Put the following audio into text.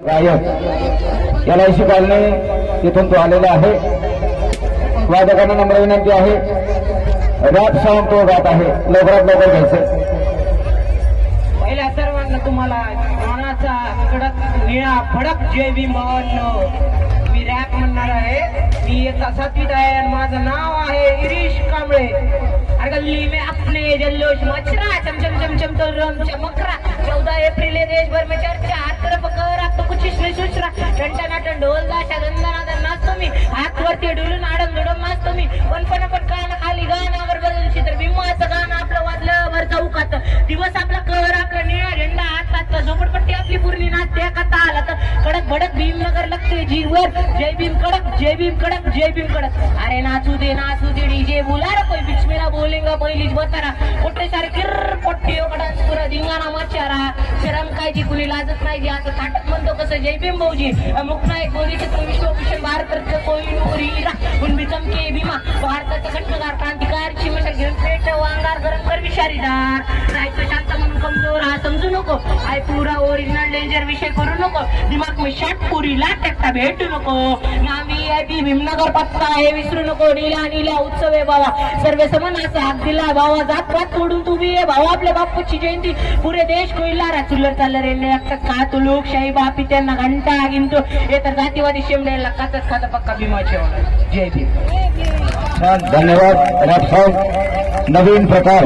गायक याला अशी कॉलनी तिथून तो आलेला आहे। वादकांना नम्र विनंती आहे, रॅप सॉन्ग तो गात आहे, लवकरात लवकर घ्यायचं। पहिल्या सर्वांना तुम्हाला मानाचा कडक निळा फडक जय भीम भावांनो। मी रॅप म्हणणार आहे, मी इयत्ता 7वीत आहे आणि माझं नाव आहे इरीश कांबळे। अरे गल्ली में अपने जल्लोष मचरा, चमचम चमचम तो रम चमकरा। 14 एप्रिल है देशभर में चर्चा, हर तरफ कर अब तो कुछ इसमें सुचरा। टंटनाटन ढोल दाशा दंदनादन नाचतो मी, हात वरती डुलून आडम धडम नाचतो मी। पण कान खाली गाण्यावर बदलशी तर भीमाचं गाणं आपलं वाजलं वर चौकात। दिवस आपला कर आपला निळा झेंडा हातात, झोपडपट्टी आपली पूर्णी नाचते कथा आला तर। कडक भडक भीमनगर लगते जीवर, जय भीम कडक जय भीम कडक जय भीम कडक। अरे नाचू दे डीजे बुला रे कोई बीच मेरा बोलेगा पहिलीच बतारा। पोटे सारे किर्र पोट्टियो डान्स पुरा धिंगाणा मचारा। शरम कायची कुणी लाजत नाही जी असं थाटत म्हणतो कसं जय भीम भाऊजी। मुक्नायक गोरी चित्र विश्वभूषण भारत कोहिनूर हिरा उनबी चमके भीमा। भारताचा घटनागार क्रांतिकार शिवशाही घेऊन पेट वांगार गरम कर विषारीदार। राहायचं शांत म्हणून कमजोर हा समजू नको, आय पुरा ओरिजिनल डेंजर विषय करू नको। दिमाग में शॉट पुरीला टेक्टा भेटू नको। नामी आहे भीमनगर पत्ता आहे विसरू नको। नीला उत्सव आहे बाबा, सर्वे समान असा हाक दिला भावा। जात पात सोडून तुम्ही आहे भावा, आपल्या बापूची जयंती पुरे देश कोइला चुलर चाललं रे का तो लोकशाही बापी त्यांना घंटा गिनतो। हे तर जातीवादी शेमड्याला कातच खाता पक्का भीमाचे जय भीम। धन्यवाद। रॅप सॉन्ग नवीन प्रकार